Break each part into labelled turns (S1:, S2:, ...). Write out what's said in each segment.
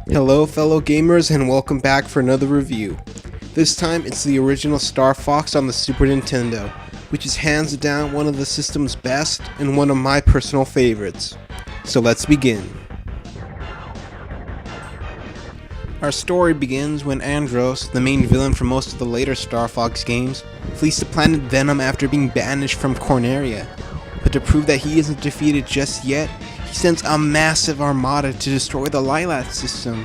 S1: Hello fellow gamers and welcome back for another review. This time it's the original Star Fox on the Super Nintendo, which is hands down one of the system's best and one of my personal favorites. So let's begin. Our story begins when Andros, the main villain for most of the later Star Fox games, flees the planet Venom after being banished from Corneria. But to prove that he isn't defeated just yet, he sends a massive armada to destroy the Lilat system.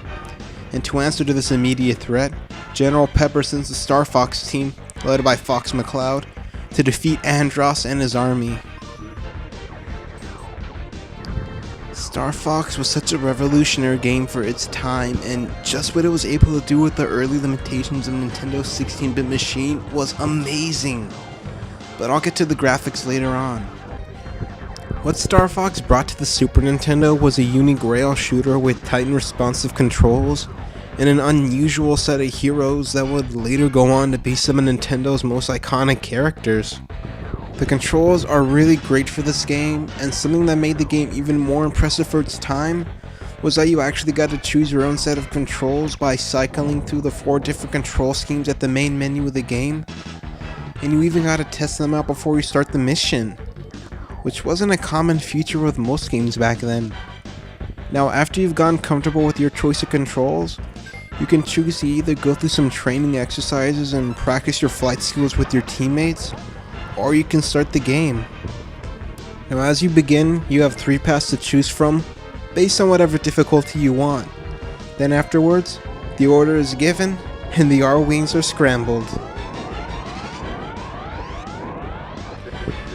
S1: And to answer to this immediate threat, General Pepper sends the Star Fox team, led by Fox McCloud, to defeat Andros and his army. Star Fox was such a revolutionary game for its time, and just what it was able to do with the early limitations of Nintendo's 16-bit machine was amazing. But I'll get to the graphics later on. What Star Fox brought to the Super Nintendo was a unique rail shooter with tight and responsive controls, and an unusual set of heroes that would later go on to be some of Nintendo's most iconic characters. The controls are really great for this game, and something that made the game even more impressive for its time was that you actually got to choose your own set of controls by cycling through the 4 different control schemes at the main menu of the game, and you even got to test them out before you start the mission, which wasn't a common feature with most games back then. Now, after you've gotten comfortable with your choice of controls, you can choose to either go through some training exercises and practice your flight skills with your teammates, or you can start the game. Now, as you begin, you have 3 paths to choose from, based on whatever difficulty you want. Then afterwards, the order is given, and the R-Wings are scrambled.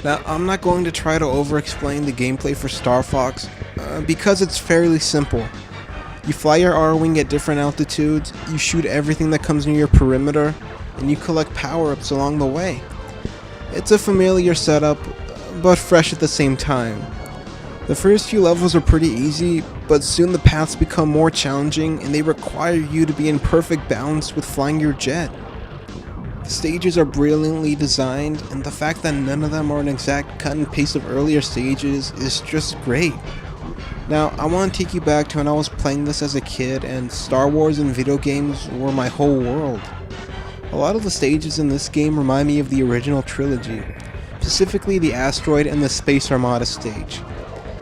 S1: Now, I'm not going to try to over-explain the gameplay for Star Fox, because it's fairly simple. You fly your R-Wing at different altitudes, you shoot everything that comes near your perimeter, and you collect power-ups along the way. It's a familiar setup, but fresh at the same time. The first few levels are pretty easy, but soon the paths become more challenging and they require you to be in perfect balance with flying your jet. The stages are brilliantly designed, and the fact that none of them are an exact cut and paste of earlier stages is just great. Now, I want to take you back to when I was playing this as a kid and Star Wars and video games were my whole world. A lot of the stages in this game remind me of the original trilogy, specifically the Asteroid and the Space Armada stage.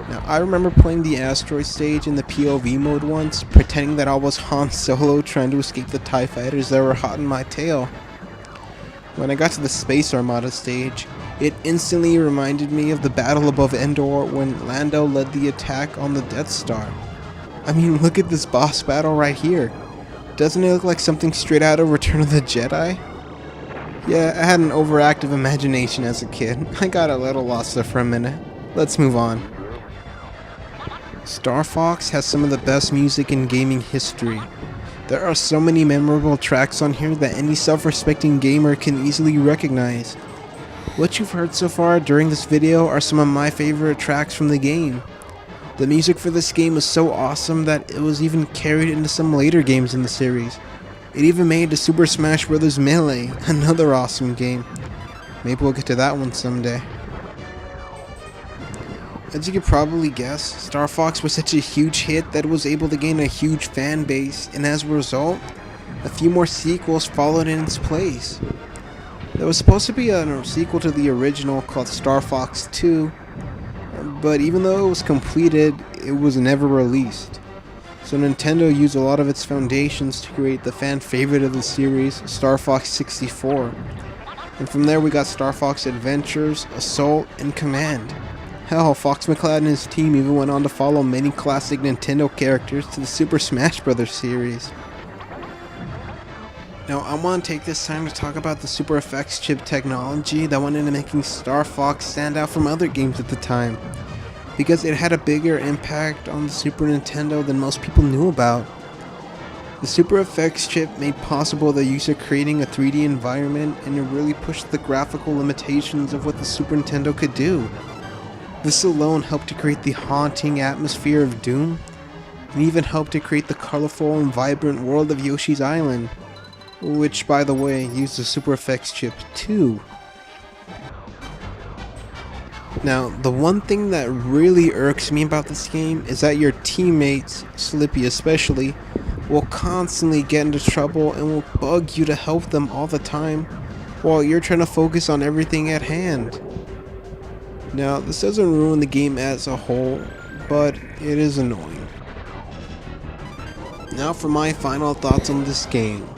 S1: Now, I remember playing the Asteroid stage in the POV mode once, pretending that I was Han Solo trying to escape the TIE fighters that were hot in my tail. When I got to the Space Armada stage, it instantly reminded me of the battle above Endor when Lando led the attack on the Death Star. I mean, look at this boss battle right here. Doesn't it look like something straight out of Return of the Jedi? Yeah, I had an overactive imagination as a kid. I got a little lost there for a minute. Let's move on. Star Fox has some of the best music in gaming history. There are so many memorable tracks on here that any self-respecting gamer can easily recognize. What you've heard so far during this video are some of my favorite tracks from the game. The music for this game was so awesome that it was even carried into some later games in the series. It even made the Super Smash Bros. Melee, another awesome game. Maybe we'll get to that one someday. As you could probably guess, Star Fox was such a huge hit that it was able to gain a huge fan base, and as a result, a few more sequels followed in its place. There was supposed to be a sequel to the original called Star Fox 2, but even though it was completed, it was never released. So Nintendo used a lot of its foundations to create the fan favorite of the series, Star Fox 64. And from there we got Star Fox Adventures, Assault, and Command. Hell, Fox McCloud and his team even went on to follow many classic Nintendo characters to the Super Smash Bros. Series. Now, I want to take this time to talk about the Super FX chip technology that went into making Star Fox stand out from other games at the time, because it had a bigger impact on the Super Nintendo than most people knew about. The Super FX chip made possible the use of creating a 3D environment, and it really pushed the graphical limitations of what the Super Nintendo could do. This alone helped to create the haunting atmosphere of Doom, and even helped to create the colorful and vibrant world of Yoshi's Island, which, by the way, used the Super FX chip too. Now, the one thing that really irks me about this game is that your teammates, Slippy especially, will constantly get into trouble and will bug you to help them all the time while you're trying to focus on everything at hand. Now, this doesn't ruin the game as a whole, but it is annoying. Now for my final thoughts on this game.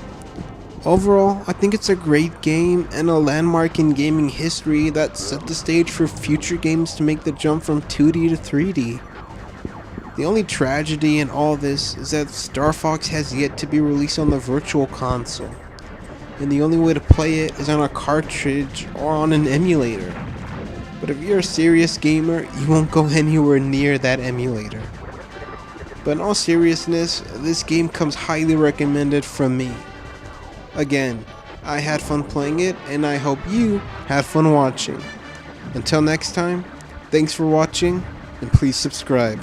S1: Overall, I think it's a great game and a landmark in gaming history that set the stage for future games to make the jump from 2D to 3D. The only tragedy in all this is that Star Fox has yet to be released on the Virtual Console, and the only way to play it is on a cartridge or on an emulator. But if you're a serious gamer, you won't go anywhere near that emulator. But in all seriousness, this game comes highly recommended from me. Again, I had fun playing it, and I hope you had fun watching. Until next time, thanks for watching, and please subscribe.